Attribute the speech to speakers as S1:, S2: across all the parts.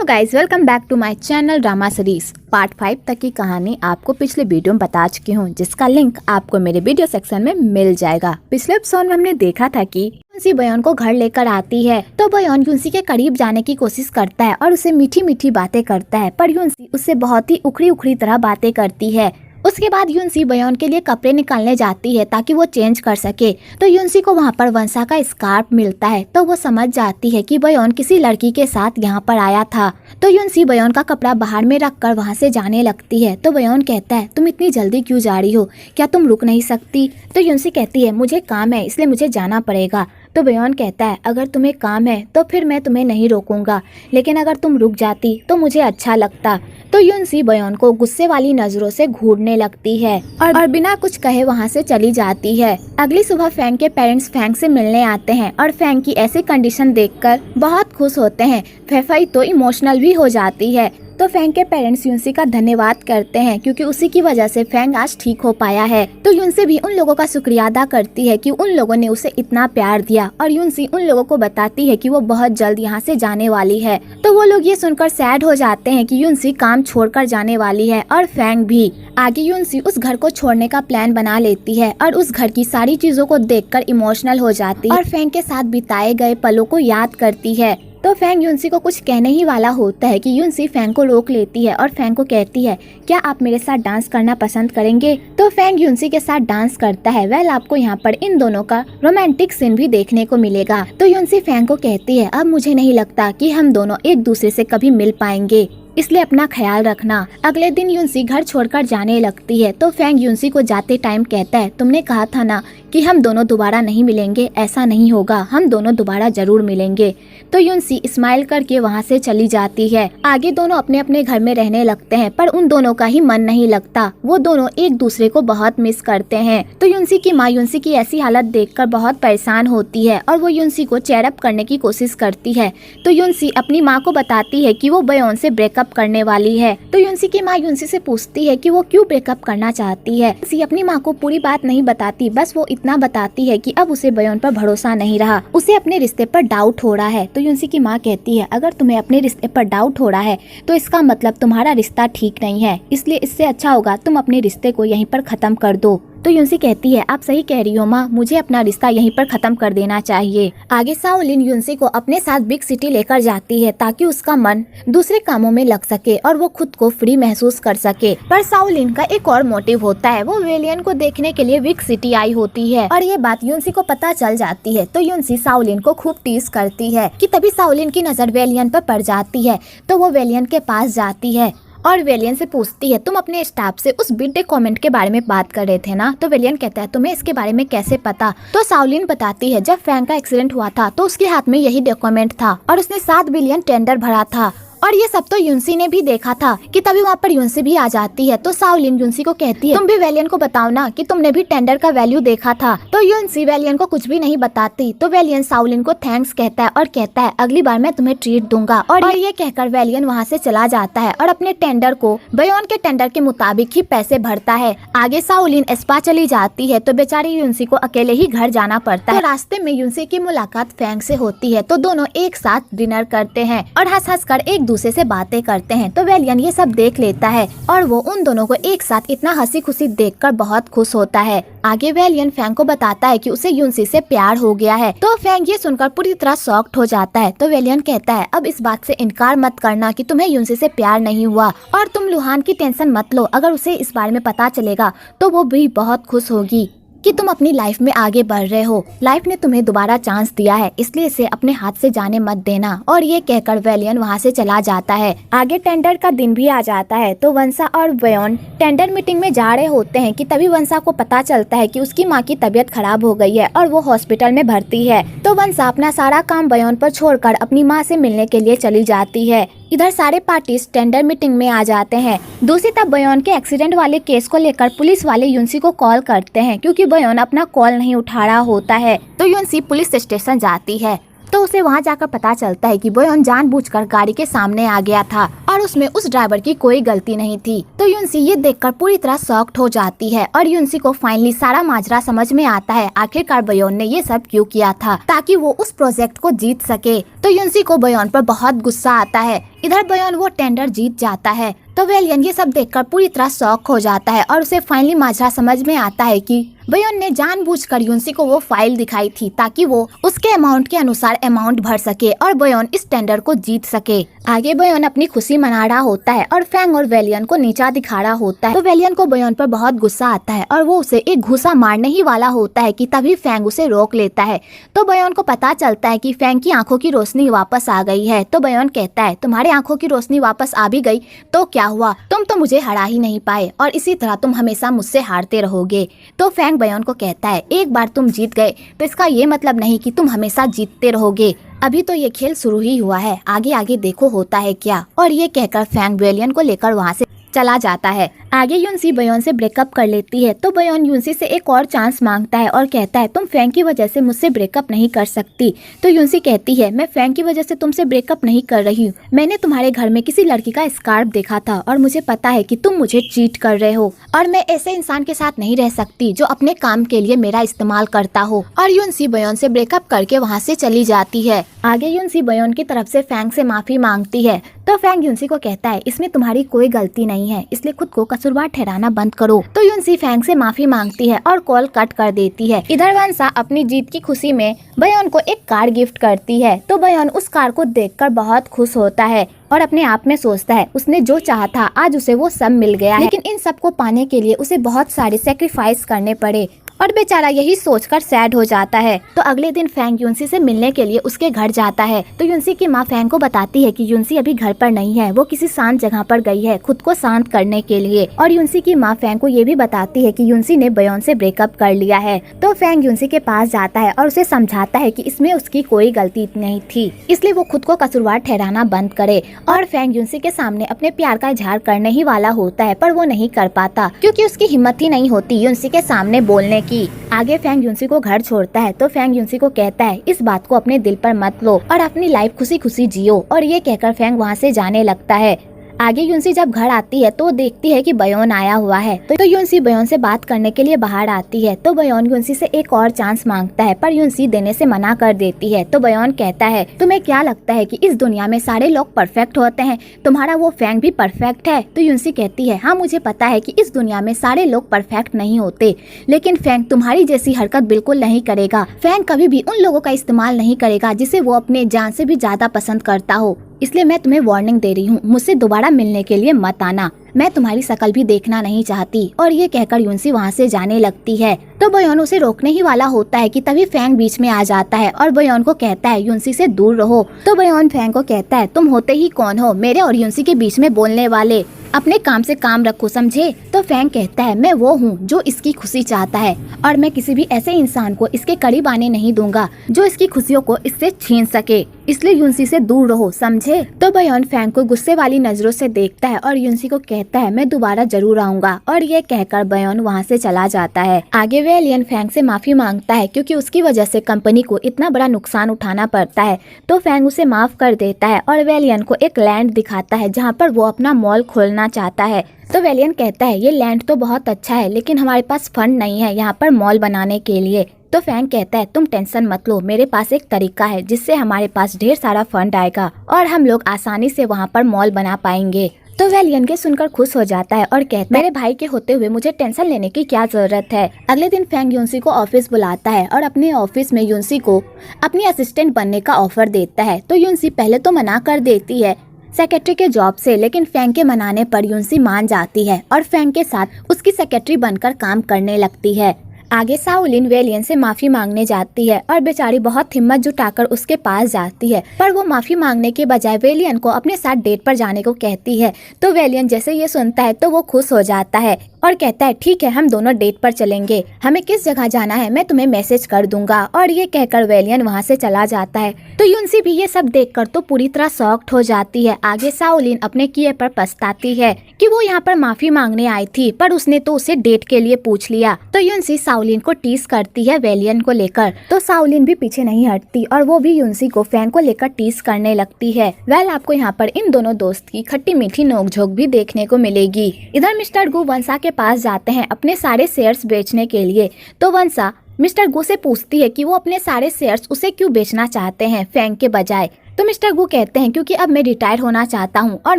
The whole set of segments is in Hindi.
S1: Hello guys, welcome back to my channel drama series. Part 5 तक की कहानी आपको पिछले वीडियो में बता चुकी हूँ, जिसका लिंक आपको मेरे वीडियो सेक्शन में मिल जाएगा। पिछले एपिसोड में हमने देखा था कि युनसी बयोन को घर लेकर आती है तो बयोन युनसी के करीब जाने की कोशिश करता है और उसे मीठी मीठी बातें करता है, पर युनसी उससे बहुत ही उखड़ी उखड़ी तरह बातें करती है। उसके बाद युनसी बयोन के लिए कपड़े निकालने जाती है ताकि वो चेंज कर सके, तो युनसी को वहाँ पर वंसा का स्कार्फ मिलता है। तो वो समझ जाती है कि बयोन किसी लड़की के साथ यहाँ पर आया था। तो युनसी बयोन का कपड़ा बाहर में रखकर वहाँ से जाने लगती है। तो बयोन कहता है, तुम इतनी जल्दी क्यों जा रही हो, क्या तुम रुक नहीं सकती? तो युनसी कहती है, मुझे काम है इसलिए मुझे जाना पड़ेगा। तो बयोन कहता है, अगर तुम्हें काम है तो फिर मैं तुम्हें नहीं रोकूंगा, लेकिन अगर तुम रुक जाती तो मुझे अच्छा लगता। तो युनसी बयोन को गुस्से वाली नजरों से घूरने लगती है और बिना कुछ कहे वहाँ से चली जाती है। अगली सुबह फैंग के पेरेंट्स फैंग से मिलने आते हैं और फैंग की ऐसी कंडीशन देखकर बहुत खुश होते हैं। फैफाई तो इमोशनल भी हो जाती है। तो फैंग के पेरेंट्स युनसी का धन्यवाद करते हैं क्योंकि उसी की वजह से फैंग आज ठीक हो पाया है। तो युनसी भी उन लोगों का शुक्रिया अदा करती है कि उन लोगों ने उसे इतना प्यार दिया, और युनसी उन लोगों को बताती है कि वो बहुत जल्द यहाँ से जाने वाली है। तो वो लोग ये सुनकर सैड हो जाते हैं कि युनसी काम छोड़कर जाने वाली है, और फैंग भी। आगे युनसी उस घर को छोड़ने का प्लान बना लेती है और उस घर की सारी चीजों को देखकर इमोशनल हो जाती है और फैंग के साथ बिताए गए पलों को याद करती है। तो फैंग युनसी को कुछ कहने ही वाला होता है कि युनसी फैंग को रोक लेती है और फैंग को कहती है, क्या आप मेरे साथ डांस करना पसंद करेंगे? तो फैंग युनसी के साथ डांस करता है। वेल, आपको यहाँ पर इन दोनों का रोमांटिक सीन भी देखने को मिलेगा। तो युनसी फैंग को कहती है, अब मुझे नहीं लगता कि हम दोनों एक दूसरे से कभी मिल पाएंगे, इसलिए अपना ख्याल रखना। अगले दिन युनसी घर छोड़कर जाने लगती है। तो फैंग युनसी को जाते टाइम कहता है, तुमने कहा था ना कि हम दोनों दोबारा नहीं मिलेंगे, ऐसा नहीं होगा, हम दोनों दोबारा जरूर मिलेंगे। तो युनसी स्माइल करके वहाँ से चली जाती है। आगे दोनों अपने अपने घर में रहने लगते हैं, पर उन दोनों का ही मन नहीं लगता। वो दोनों एक दूसरे को बहुत मिस करते हैं। तो युनसी की माँ युनसी की ऐसी हालत देखकर बहुत परेशान होती है और वो युनसी को चेयर अप करने की कोशिश करती है। तो युनसी अपनी माँ को बताती है कि वो बयोन से ब्रेकअप करने वाली है। तो युनसी की माँ युनसी से पूछती है कि वो क्यों ब्रेकअप करना चाहती है। युनसी अपनी माँ को पूरी बात नहीं बताती, बस वो इतना बताती है कि अब उसे बयोन पर भरोसा नहीं रहा, उसे अपने रिश्ते पर डाउट हो रहा है। तो युनसी की माँ कहती है, अगर तुम्हें अपने रिश्ते पर डाउट हो रहा है तो इसका मतलब तुम्हारा रिश्ता ठीक नहीं है, इसलिए इससे अच्छा होगा तुम अपने रिश्ते को यहीं पर खत्म कर दो। तो युनसी कहती है, आप सही कह रही हो माँ, मुझे अपना रिश्ता यहीं पर खत्म कर देना चाहिए। आगे शाओलिन युनसी को अपने साथ बिग सिटी लेकर जाती है ताकि उसका मन दूसरे कामों में लग सके और वो खुद को फ्री महसूस कर सके। पर शाओलिन का एक और मोटिव होता है, वो वेलियन को देखने के लिए बिग सिटी आई होती है और ये बात युनसी को पता चल जाती है। तो युनसी शाओलिन को खूब टीज करती है कि तभी शाओलिन की नजर वेलियन पर पड़ जाती है। तो वो वेलियन के पास जाती है और वेलियन से पूछती है, तुम अपने स्टाफ से उस बर्थडे कमेंट के बारे में बात कर रहे थे ना? तो वेलियन कहता है, तुम्हें इसके बारे में कैसे पता? तो शाओलिन बताती है, जब फैंग का एक्सीडेंट हुआ था तो उसके हाथ में यही डॉक्यूमेंट था और उसने 7 बिलियन टेंडर भरा था, और ये सब तो युनसी ने भी देखा था कि तभी वहाँ पर युनसी भी आ जाती है। तो शाओलिन युनसी को कहती है, तुम भी वेलियन को बताओ ना कि तुमने भी टेंडर का वैल्यू देखा था। तो युनसी वेलियन को कुछ भी नहीं बताती। तो वेलियन शाओलिन को थैंक्स कहता है और कहता है, अगली बार मैं तुम्हें ट्रीट दूंगा। और ये कहकर वेलियन वहाँ से चला जाता है और अपने टेंडर को बयोन के टेंडर के मुताबिक ही पैसे भरता है। आगे शाओलिन स्पा चली जाती है तो बेचारी युनसी को अकेले ही घर जाना पड़ता है। तो रास्ते में युनसी की मुलाकात फैंग से होती है, तो दोनों एक साथ डिनर करते हैं और हंस हंस कर एक दूसरे से बातें करते हैं। तो वेलियन ये सब देख लेता है और वो उन दोनों को एक साथ इतना हंसी खुशी देखकर बहुत खुश होता है। आगे वेलियन फैंग को बताता है कि उसे युनसी से प्यार हो गया है। तो फैंग ये सुनकर पूरी तरह शॉक्ड हो जाता है। तो वेलियन कहता है, अब इस बात से इनकार मत करना कि तुम्हें युनसी से प्यार नहीं हुआ, और तुम लुहान की टेंशन मत लो, अगर उसे इस बारे में पता चलेगा तो वो भी बहुत खुश होगी कि तुम अपनी लाइफ में आगे बढ़ रहे हो। लाइफ ने तुम्हें दोबारा चांस दिया है, इसलिए इसे अपने हाथ से जाने मत देना। और ये कहकर वेलियन वहाँ से चला जाता है। आगे टेंडर का दिन भी आ जाता है। तो वंसा और बयोन टेंडर मीटिंग में जा रहे होते हैं कि तभी वंसा को पता चलता है कि उसकी माँ की तबीयत खराब हो गई है और वो हॉस्पिटल में भर्ती है। तो वंसा अपना सारा काम बयोन पर छोड़कर अपनी माँ से मिलने के लिए चली जाती है। इधर सारे पार्टीज टेंडर मीटिंग में आ जाते हैं। दूसरी तरफ बयोन के एक्सीडेंट वाले केस को लेकर पुलिस वाले युनसी को कॉल करते हैं क्योंकि बयोन अपना कॉल नहीं उठा रहा होता है। तो युनसी पुलिस स्टेशन जाती है। तो उसे वहाँ जाकर पता चलता है कि बोयन जानबूझकर गाड़ी के सामने आ गया था और उसमें उस ड्राइवर की कोई गलती नहीं थी। तो युनसी ये देखकर पूरी तरह शॉक्ड हो जाती है और युनसी को फाइनली सारा माजरा समझ में आता है, आखिरकार बोयन ने ये सब क्यों किया था, ताकि वो उस प्रोजेक्ट को जीत सके। तो युनसी को बोयन पर बहुत गुस्सा आता है। इधर बोयन वो टेंडर जीत जाता है। तो वेलियन ये सब देखकर पूरी तरह शॉक हो जाता है और उसे फाइनली माजरा समझ में आता है कि बोयन ने जानबूझकर युनसी को वो फाइल दिखाई थी ताकि वो उसके अमाउंट के अनुसार अमाउंट भर सके और बोयन इस टेंडर को जीत सके। आगे बोयन अपनी खुशी मना रहा होता है और फैंग और वेलियन को नीचा दिखा रहा होता है। तो वेलियन को बोयन पर बहुत गुस्सा आता है और वो उसे एक घूसा मारने ही वाला होता है कि तभी फैंग उसे रोक लेता है। तो बोयन को पता चलता है कि फैंग की आंखों की रोशनी वापस आ गई है। तो बोयन कहता है, तुम्हारे आंखों की रोशनी वापस आ भी गई तो क्या हुआ, तुम तो मुझे हरा ही नहीं पाए और इसी तरह तुम हमेशा मुझसे हारते रहोगे। तो फैंग बोयन को कहता है, एक बार तुम जीत गए तो इसका ये मतलब नहीं कि तुम हमेशा जीतते रहोगे, अभी तो ये खेल शुरू ही हुआ है, आगे आगे देखो होता है क्या। और ये कहकर फैंग वेलियन को लेकर वहाँ से चला जाता है। आगे युनसी बोयन से ब्रेकअप कर लेती है। तो बोयन युनसी से एक और चांस मांगता है और कहता है, तुम फैंग की वजह से मुझसे ब्रेकअप नहीं कर सकती। तो युनसी कहती है, मैं फैंग की वजह से तुमसे ब्रेकअप नहीं कर रही हूँ, मैंने तुम्हारे घर में किसी लड़की का स्कार्फ देखा था और मुझे पता है कि तुम मुझे चीट कर रहे हो और मैं ऐसे इंसान के साथ नहीं रह सकती जो अपने काम के लिए मेरा इस्तेमाल करता हो। और युनसी बोयन से ब्रेकअप करके वहाँ से चली जाती है। आगे युनसी बोयन की तरफ से फैंग से माफी मांगती है। तो फैंग युनसी को कहता है, इसमें तुम्हारी कोई गलती नहीं है, इसलिए खुद को कसूरवार ठहराना बंद करो। तो युनसी फैंग से माफी मांगती है और कॉल कट कर देती है। इधर वंसा अपनी जीत की खुशी में बोयन को एक कार गिफ्ट करती है। तो बोयन उस कार को देखकर बहुत खुश होता है और अपने आप में सोचता है, उसने जो चाहा था आज उसे वो सब मिल गया है, लेकिन इन सब को पाने के लिए उसे बहुत सारे सेक्रीफाइस करने पड़े और बेचारा यही सोचकर सैड हो जाता है। तो अगले दिन फैंग युनसी से मिलने के लिए उसके घर जाता है। तो युनसी की माँ फैंग को बताती है कि युनसी अभी घर पर नहीं है, वो किसी शांत जगह पर गई है खुद को शांत करने के लिए। और युनसी की माँ फैंग को ये भी बताती है कि युनसी ने बोयन से ब्रेकअप कर लिया है। तो फैंग युनसी के पास जाता है और उसे समझाता है कि इसमें उसकी कोई गलती नहीं थी, इसलिए वो खुद को कसूरवार ठहराना बंद करे। और फैंग युनसी के सामने अपने प्यार का इजहार करने ही वाला होता है, पर वो नहीं कर पाता क्योंकि उसकी हिम्मत ही नहीं होती युनसी के सामने बोलने की। आगे फैंग युनसी को घर छोड़ता है। तो फैंग युनसी को कहता है, इस बात को अपने दिल पर मत लो और अपनी लाइफ खुशी खुशी जियो। और ये कहकर फैंग वहाँ से जाने लगता है। आगे युनसी जब घर आती है तो देखती है कि बोयन आया हुआ है। तो युनसी बोयन से बात करने के लिए बाहर आती है। तो बोयन युनसी से एक और चांस मांगता है, पर युनसी देने से मना कर देती है। तो बोयन कहता है, तुम्हें क्या लगता है कि इस दुनिया में सारे लोग परफेक्ट होते हैं, तुम्हारा वो फैंग भी परफेक्ट है? तो युनसी कहती है, हाँ मुझे पता है कि इस दुनिया में सारे लोग परफेक्ट नहीं होते, लेकिन फैंग तुम्हारी जैसी हरकत बिल्कुल नहीं करेगा। फैंग कभी भी उन लोगों का इस्तेमाल नहीं करेगा जिसे वो अपने जान से भी ज्यादा पसंद करता हो, इसलिए मैं तुम्हें वार्निंग दे रही हूँ, मुझसे दोबारा मिलने के लिए मत आना, मैं तुम्हारी शक्ल भी देखना नहीं चाहती। और ये कहकर युनसी वहाँ से जाने लगती है। तो बोयन उसे रोकने ही वाला होता है कि तभी फैंग बीच में आ जाता है और बोयन को कहता है, युनसी से दूर रहो। तो बोयन फैंग को कहता है, तुम होते ही कौन हो मेरे और युनसी के बीच में बोलने वाले, अपने काम से काम रखो समझे। तो फैंग कहता है, मैं वो हूँ जो इसकी खुशी चाहता है और मैं किसी भी ऐसे इंसान को इसके करीब आने नहीं दूंगा जो इसकी खुशियों को इससे छीन सके, इसलिए युनसी से दूर रहो समझे। तो बोयन फैंग को गुस्से वाली नजरों से देखता है और युनसी को कहता है, मैं दोबारा जरूर आऊंगा। और ये कहकर बोयन वहाँ से चला जाता है। आगे वेलियन फैंग से माफी मांगता है क्योंकि उसकी वजह से कंपनी को इतना बड़ा नुकसान उठाना पड़ता है। तो फैंग उसे माफ कर देता है और वेलियन को एक लैंड दिखाता है जहाँ पर वो अपना मॉल खोलना चाहता है। तो वेलियन कहता है, ये लैंड तो बहुत अच्छा है, लेकिन हमारे पास फंड नहीं है यहाँ पर मॉल बनाने के लिए। तो फैंग कहता है, तुम टेंशन मत लो, मेरे पास एक तरीका है जिससे हमारे पास ढेर सारा फंड आएगा और हम लोग आसानी से वहाँ पर मॉल बना पाएंगे। तो वेलियन के सुनकर खुश हो जाता है और कहता है, मेरे भाई के होते हुए मुझे टेंशन लेने की क्या जरूरत है। अगले दिन फैंग युनसी को ऑफिस बुलाता है और अपने ऑफिस में युनसी को अपनी असिस्टेंट बनने का ऑफर देता है। तो युनसी पहले तो मना कर देती है सेक्रेटरी के जॉब से, लेकिन फैंग के मनाने पर युनसी मान जाती है और फैंग के साथ उसकी सेक्रेटरी बनकर काम करने लगती है। आगे शाओलिन वेलियन से माफी मांगने जाती है और बेचारी बहुत हिम्मत जुटाकर उसके पास जाती है, पर वो माफी मांगने के बजाय वेलियन को अपने साथ डेट पर जाने को कहती है। तो वेलियन जैसे ये सुनता है तो वो खुश हो जाता है। और कहता है ठीक है हम दोनों डेट पर चलेंगे, हमें किस जगह जाना है मैं तुम्हें मैसेज कर दूंगा। और ये कहकर वेलियन वहाँ से चला जाता है। तो यूनसी भी ये सब देखकर तो पूरी तरह शॉक्ड हो जाती है। आगे शाओलिन अपने किए पर पछताती है कि वो यहाँ पर माफी मांगने आई थी, पर उसने तो उसे डेट के लिए पूछ लिया। तो यूनसी शाओलिन को टीज करती है वेलियन को लेकर। तो शाओलिन भी पीछे नहीं हटती और वो भी यूनसी को फैंग को लेकर टीज करने लगती है। आपको यहाँ पर इन दोनों दोस्त की खट्टी मीठी नोकझोंक भी देखने को मिलेगी। इधर मिस्टर गू वंसा के पास जाते हैं अपने सारे शेयर्स बेचने के लिए। तो वंसा मिस्टर गू से पूछती है कि वो अपने सारे शेयर्स उसे क्यों बेचना चाहते हैं फैंग के बजाय। तो मिस्टर गू कहते हैं क्योंकि अब मैं रिटायर होना चाहता हूँ और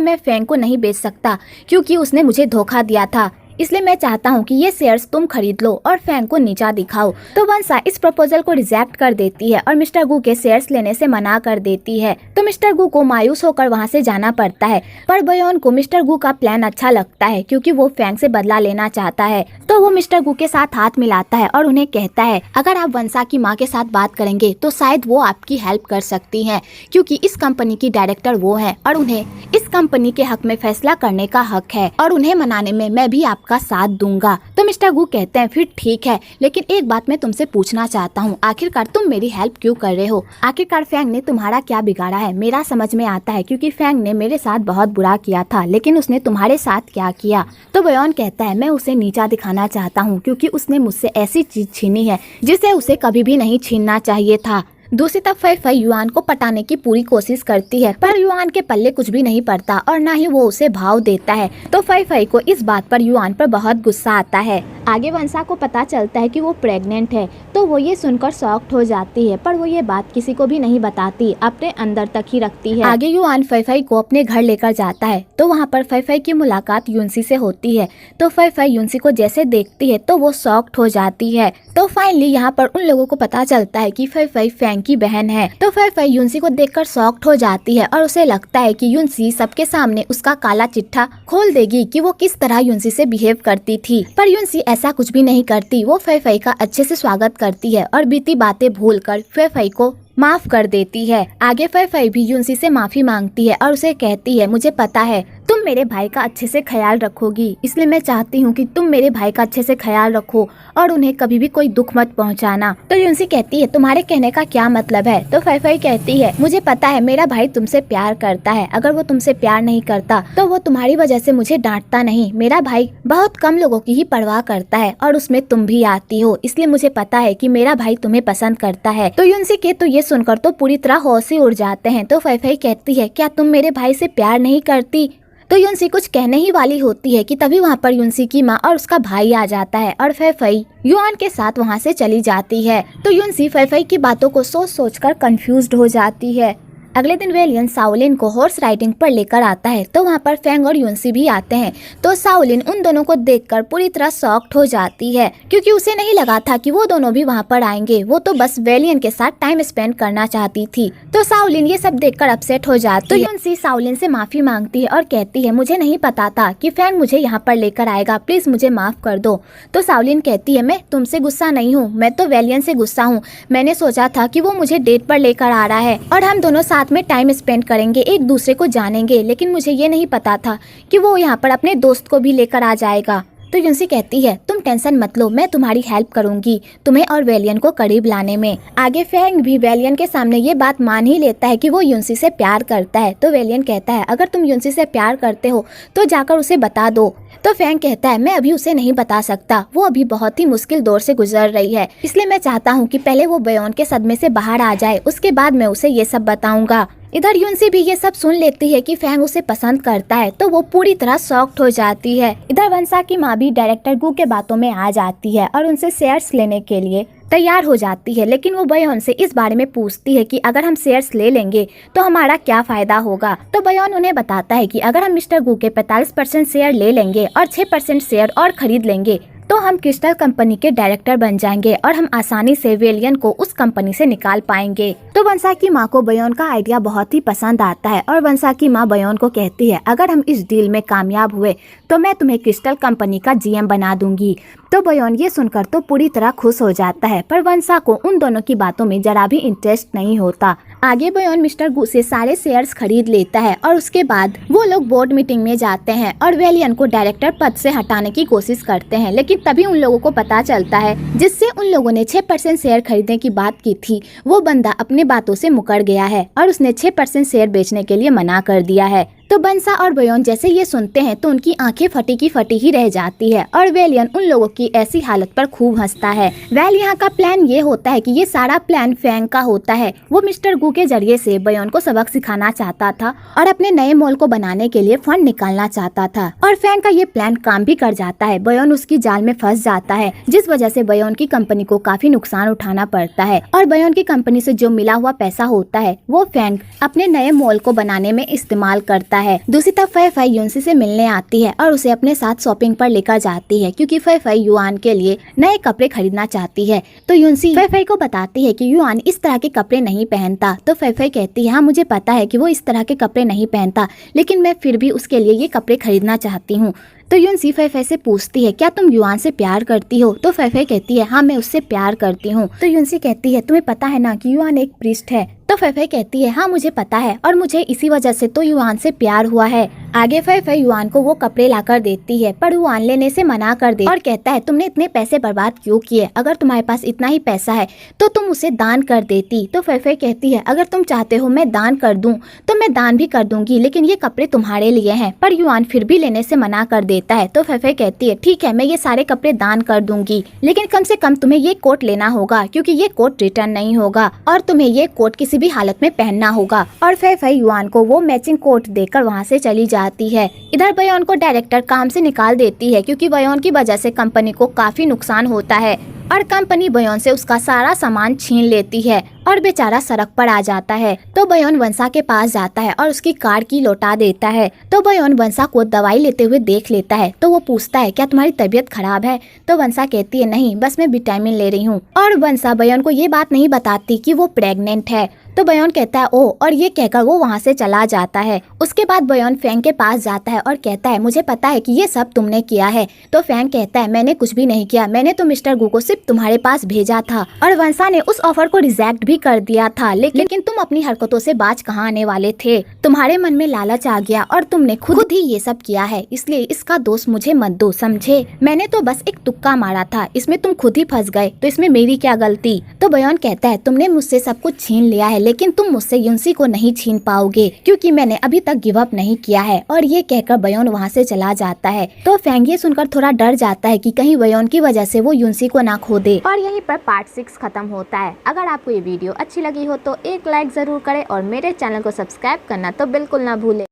S1: मैं फैंग को नहीं बेच सकता क्योंकि उसने मुझे धोखा दिया था, इसलिए मैं चाहता हूँ कि ये शेयर्स तुम खरीद लो और फैंग को नीचा दिखाओ। तो वंसा इस प्रपोजल को रिजेक्ट कर देती है और मिस्टर गू के शेयर्स लेने से मना कर देती है। तो मिस्टर गू को मायूस होकर वहाँ से जाना पड़ता है, पर बयोन को मिस्टर गू का प्लान अच्छा लगता है क्योंकि वो फैंग से बदला लेना चाहता है। तो वो मिस्टर गू के साथ हाथ मिलाता है और उन्हें कहता है अगर आप वंसा की माँ के साथ बात करेंगे तो शायद वो आपकी हेल्प कर सकती है क्योंकि इस कंपनी की डायरेक्टर वो है और उन्हें इस कंपनी के हक में फैसला करने का हक है और उन्हें मनाने में मैं भी आपका साथ दूंगा। तो मिस्टर गू कहते हैं फिर ठीक है, लेकिन एक बात मैं तुमसे पूछना चाहता हूँ, आखिरकार तुम मेरी हेल्प क्यों कर रहे हो? आखिरकार फैंग ने तुम्हारा क्या बिगाड़ा है? मेरा समझ में आता है क्योंकि फैंग ने मेरे साथ बहुत बुरा किया था, लेकिन उसने तुम्हारे साथ क्या किया? तो बयोन कहता है मैं उसे नीचा दिखाना चाहता हूँ क्योंकि उसने मुझसे ऐसी चीज छीनी है जिसे उसे कभी भी नहीं छीनना चाहिए था। दूसरी तरफ फई फई युआन को पटाने की पूरी कोशिश करती है, पर युआन के पल्ले कुछ भी नहीं पड़ता और ना ही वो उसे भाव देता है। तो फई फई को इस बात पर युआन पर बहुत गुस्सा आता है। आगे वंसा को पता चलता है कि वो प्रेग्नेंट है, तो वो ये सुनकर शॉक्ड हो जाती है, पर वो ये बात किसी को भी नहीं बताती, अपने अंदर तक ही रखती है। आगे युआन फई फई को अपने घर लेकर जाता है, तो वहाँ पर फई फई की मुलाकात यूनसी से होती है। तो फई फई यूनसी को जैसे देखती है तो वो शॉक्ड हो जाती है। तो फाइनली यहाँ पर उन लोगों को पता चलता है कि फई फई फैंग की बहन है। तो फई फई यूनसी को देखकर शॉक्ड हो जाती है और उसे लगता है कि यूनसी सबके सामने उसका काला चिट्ठा खोल देगी कि वो किस तरह यूनसी से बिहेव करती थी, पर यूनसी ऐसा कुछ भी नहीं करती। वो फई फई का अच्छे से स्वागत करती है और बीती बातें भूलकर फई फई को माफ कर देती है। आगे फई फई भी यूनसी से माफी मांगती है और उसे कहती है मुझे पता है तुम मेरे भाई का अच्छे से ख्याल रखोगी, इसलिए मैं चाहती हूँ कि तुम मेरे भाई का अच्छे से ख्याल रखो और उन्हें कभी भी कोई दुख मत पहुँचाना। तो यूनसी कहती है तुम्हारे कहने का क्या मतलब है? तो फई फई कहती है मुझे पता है मेरा भाई तुमसे प्यार करता है, अगर वो तुमसे प्यार नहीं करता तो वो तुम्हारी वजह से मुझे डांटता नहीं। मेरा भाई बहुत कम लोगों की ही परवाह करता है और उसमें तुम भी आती हो, इसलिए मुझे पता है कि मेरा भाई तुम्हें पसंद करता है। तो यूनसी के तो ये सुनकर तो पूरी तरह होश ही उड़ जाते हैं। तो फई फई कहती है क्या तुम मेरे भाई से प्यार नहीं करती? तो यूनसी कुछ कहने ही वाली होती है कि तभी वहाँ पर यूनसी की माँ और उसका भाई आ जाता है और फई फई युआन के साथ वहाँ से चली जाती है। तो यूनसी फई फई की बातों को सोच सोचकर कंफ्यूज्ड हो जाती है। अगले दिन वेलियन शाओलिन को हॉर्स राइडिंग पर लेकर आता है, तो वहाँ पर फैंग और यूनसी भी आते हैं। तो शाओलिन उन दोनों को देखकर पूरी तरह शॉक्ड हो जाती है क्योंकि उसे नहीं लगा था कि वो दोनों भी वहाँ पर आएंगे। वो तो बस वेलियन के साथ टाइम स्पेंड करना चाहती थी। तो शाओलिन ये सब देखकर अपसेट हो जाती है। तो यूनसी शाओलिन से माफी मांगती है और कहती है मुझे नहीं पता था कि फैंग मुझे यहाँ पर लेकर आएगा, प्लीज मुझे माफ कर दो। तो शाओलिन कहती है मैं तुमसे गुस्सा नहीं हूँ, मैं तो वेलियन से गुस्सा हूँ। मैंने सोचा था कि वो मुझे डेट पर लेकर आ रहा है और हम दोनों साथ में टाइम स्पेंड करेंगे, एक दूसरे को जानेंगे, लेकिन मुझे ये नहीं पता था कि वो यहाँ पर अपने दोस्त को भी लेकर आ जाएगा। तो यूनसी कहती है तुम टेंशन मत लो, मैं तुम्हारी हेल्प करूंगी तुम्हें और वेलियन को करीब लाने में। आगे फैंग भी वेलियन के सामने ये बात मान ही लेता है कि वो यूनसी से प्यार करता है। तो वेलियन कहता है अगर तुम यूनसी से प्यार करते हो तो जाकर उसे बता दो। तो फैंग कहता है मैं अभी उसे नहीं बता सकता, वो अभी बहुत ही मुश्किल दौर से गुजर रही है, इसलिए मैं चाहता हूँ कि पहले वो बयोन के सदमे से बाहर आ जाए, उसके बाद मैं उसे ये सब बताऊंगा। इधर यूनसी भी ये सब सुन लेती है कि फैंग उसे पसंद करता है, तो वो पूरी तरह शॉक्ड हो जाती है। इधर वंसा की माँ भी डायरेक्टर गू के बातों में आ जाती है और उनसे शेयर्स लेने के लिए तैयार हो जाती है, लेकिन वो बयोन से इस बारे में पूछती है कि अगर हम शेयर्स ले लेंगे तो हमारा क्या फायदा होगा। तो बयोन उन्हें बताता है कि अगर हम मिस्टर गू के 45% शेयर ले लेंगे और 6% शेयर और खरीद लेंगे तो हम क्रिस्टल कंपनी के डायरेक्टर बन जाएंगे और हम आसानी से वेलियन को उस कंपनी से निकाल पाएंगे। तो वंसा की माँ को बयोन का आइडिया बहुत ही पसंद आता है और वंसा की माँ बयोन को कहती है अगर हम इस डील में कामयाब हुए तो मैं तुम्हें क्रिस्टल कंपनी का जीएम बना दूंगी। तो बयोन ये सुनकर तो पूरी तरह खुश हो जाता है, पर वंसा को उन दोनों की बातों में जरा भी इंटरेस्ट नहीं होता। आगे बयोन मिस्टर गू से सारे शेयर्स खरीद लेता है और उसके बाद वो लोग बोर्ड मीटिंग में जाते हैं और वेलियन को डायरेक्टर पद से हटाने की कोशिश करते हैं, लेकिन तभी उन लोगों को पता चलता है जिससे उन लोगों ने 6% शेयर खरीदने की बात की थी, वो बंदा अपने बातों से मुकर गया है और उसने 6% शेयर बेचने के लिए मना कर दिया है। तो बंसा और बयोन जैसे ये सुनते हैं तो उनकी आंखें फटी की फटी ही रह जाती है और वेलियन उन लोगों की ऐसी हालत पर खूब हंसता है। वेल यहाँ का प्लान ये होता है कि ये सारा प्लान फैंग का होता है। वो मिस्टर गू के जरिए से बयोन को सबक सिखाना चाहता था और अपने नए मॉल को बनाने के लिए फंड निकालना चाहता था और फैंग का ये प्लान काम भी कर जाता है। बयोन उसकी जाल में फंस जाता है, जिस वजह से बयोन की कंपनी को काफी नुकसान उठाना पड़ता है और बयोन की कंपनी से जो मिला हुआ पैसा होता है वो फैंग अपने नए मॉल को बनाने में इस्तेमाल करता है। दूसरी तरफ फै फै युनसी से मिलने आती है और उसे अपने साथ शॉपिंग पर लेकर जाती है क्योंकि फै फै युआन के लिए नए कपड़े खरीदना चाहती है। तो युनसी फै फै को बताती है कि युआन इस तरह के कपड़े नहीं पहनता। तो फै फै कहती है हाँ मुझे पता है कि वो इस तरह के कपड़े नहीं पहनता, लेकिन मैं फिर भी उसके लिए ये कपड़े खरीदना चाहती हूँ। तो युनसी फै फै से पूछती है क्या तुम युआन से प्यार करती हो? तो फै फै कहती है हाँ मैं उससे प्यार करती हूँ। तो युनसी कहती है तुम्हें पता है ना कि युआन एक प्रीस्ट है? तो फै फै कहती है हाँ मुझे पता है और मुझे इसी वजह से तो युआन से प्यार हुआ है। आगे फै फै युआन को वो कपड़े लाकर देती है पर युआन लेने से मना कर दे और कहता है तुमने इतने पैसे बर्बाद क्यों किए? अगर तुम्हारे पास इतना ही पैसा है तो तुम उसे दान कर देती। तो फै फै कहती है अगर तुम चाहते हो मैं दान कर दूं तो मैं दान भी कर दूंगी, लेकिन ये कपड़े तुम्हारे लिए हैं। पर युआन फिर भी लेने से मना कर देता है। तो फै फै कहती है ठीक है मैं ये सारे कपड़े दान कर दूंगी, लेकिन कम से कम तुम्हें ये कोट लेना होगा क्योंकि ये कोट रिटर्न नहीं होगा और तुम्हें ये कोट किसी भी हालत में पहनना होगा। और फै फै युआन को वो मैचिंग कोट देकर वहाँ से चली जाती है। इधर बयोन को डायरेक्टर काम से निकाल देती है क्योंकि बयोन की वजह से कंपनी को काफी नुकसान होता है और कंपनी बयोन से उसका सारा सामान छीन लेती है और बेचारा सड़क पर आ जाता है। तो बयोन वंसा के पास जाता है और उसकी कार की लौटा देता है। तो बयोन वंसा को दवाई लेते हुए देख लेता है। तो वो पूछता है क्या तुम्हारी तबीयत खराब है? तो वंसा कहती है नहीं बस मैं विटामिन ले रही हूँ। और वंसा बयोन को ये बात नहीं बताती कि वो प्रेग्नेंट है। तो बयोन कहता है ओ, और ये कहकर वो वहाँ से चला जाता है। उसके बाद बयोन फैंग के पास जाता है और कहता है मुझे पता है कि ये सब तुमने किया है। तो फैंग कहता है मैंने कुछ भी नहीं किया, मैंने तो मिस्टर गू को सिर्फ तुम्हारे पास भेजा था और वंसा ने उस ऑफर को रिजेक्ट भी कर दिया था, लेकिन तुम अपनी हरकतों से बाज कहाँ आने वाले थे? तुम्हारे मन में लालच आ गया और तुमने खुद ही ये सब किया है, इसलिए इसका दोष मुझे मत दो, समझे? मैंने तो बस एक तुक्का मारा था, इसमें तुम खुद ही फंस गए, तो इसमें मेरी क्या गलती? तो बयोन कहता है तुमने मुझसे सब कुछ छीन लिया है, लेकिन तुम मुझसे युनसी को नहीं छीन पाओगे क्योंकि मैंने अभी तक गिव अप नहीं किया है। और ये कहकर बयोन वहाँ से चला जाता है। तो फैंग ये सुनकर थोड़ा डर जाता है कि कहीं बयोन की वजह से वो युनसी को ना खो दे। और यहीं पर पार्ट 6 खत्म होता है। अगर आपको ये वीडियो अच्छी लगी हो तो एक लाइक जरूर करें और मेरे चैनल को सब्सक्राइब करना तो बिल्कुल ना भूले।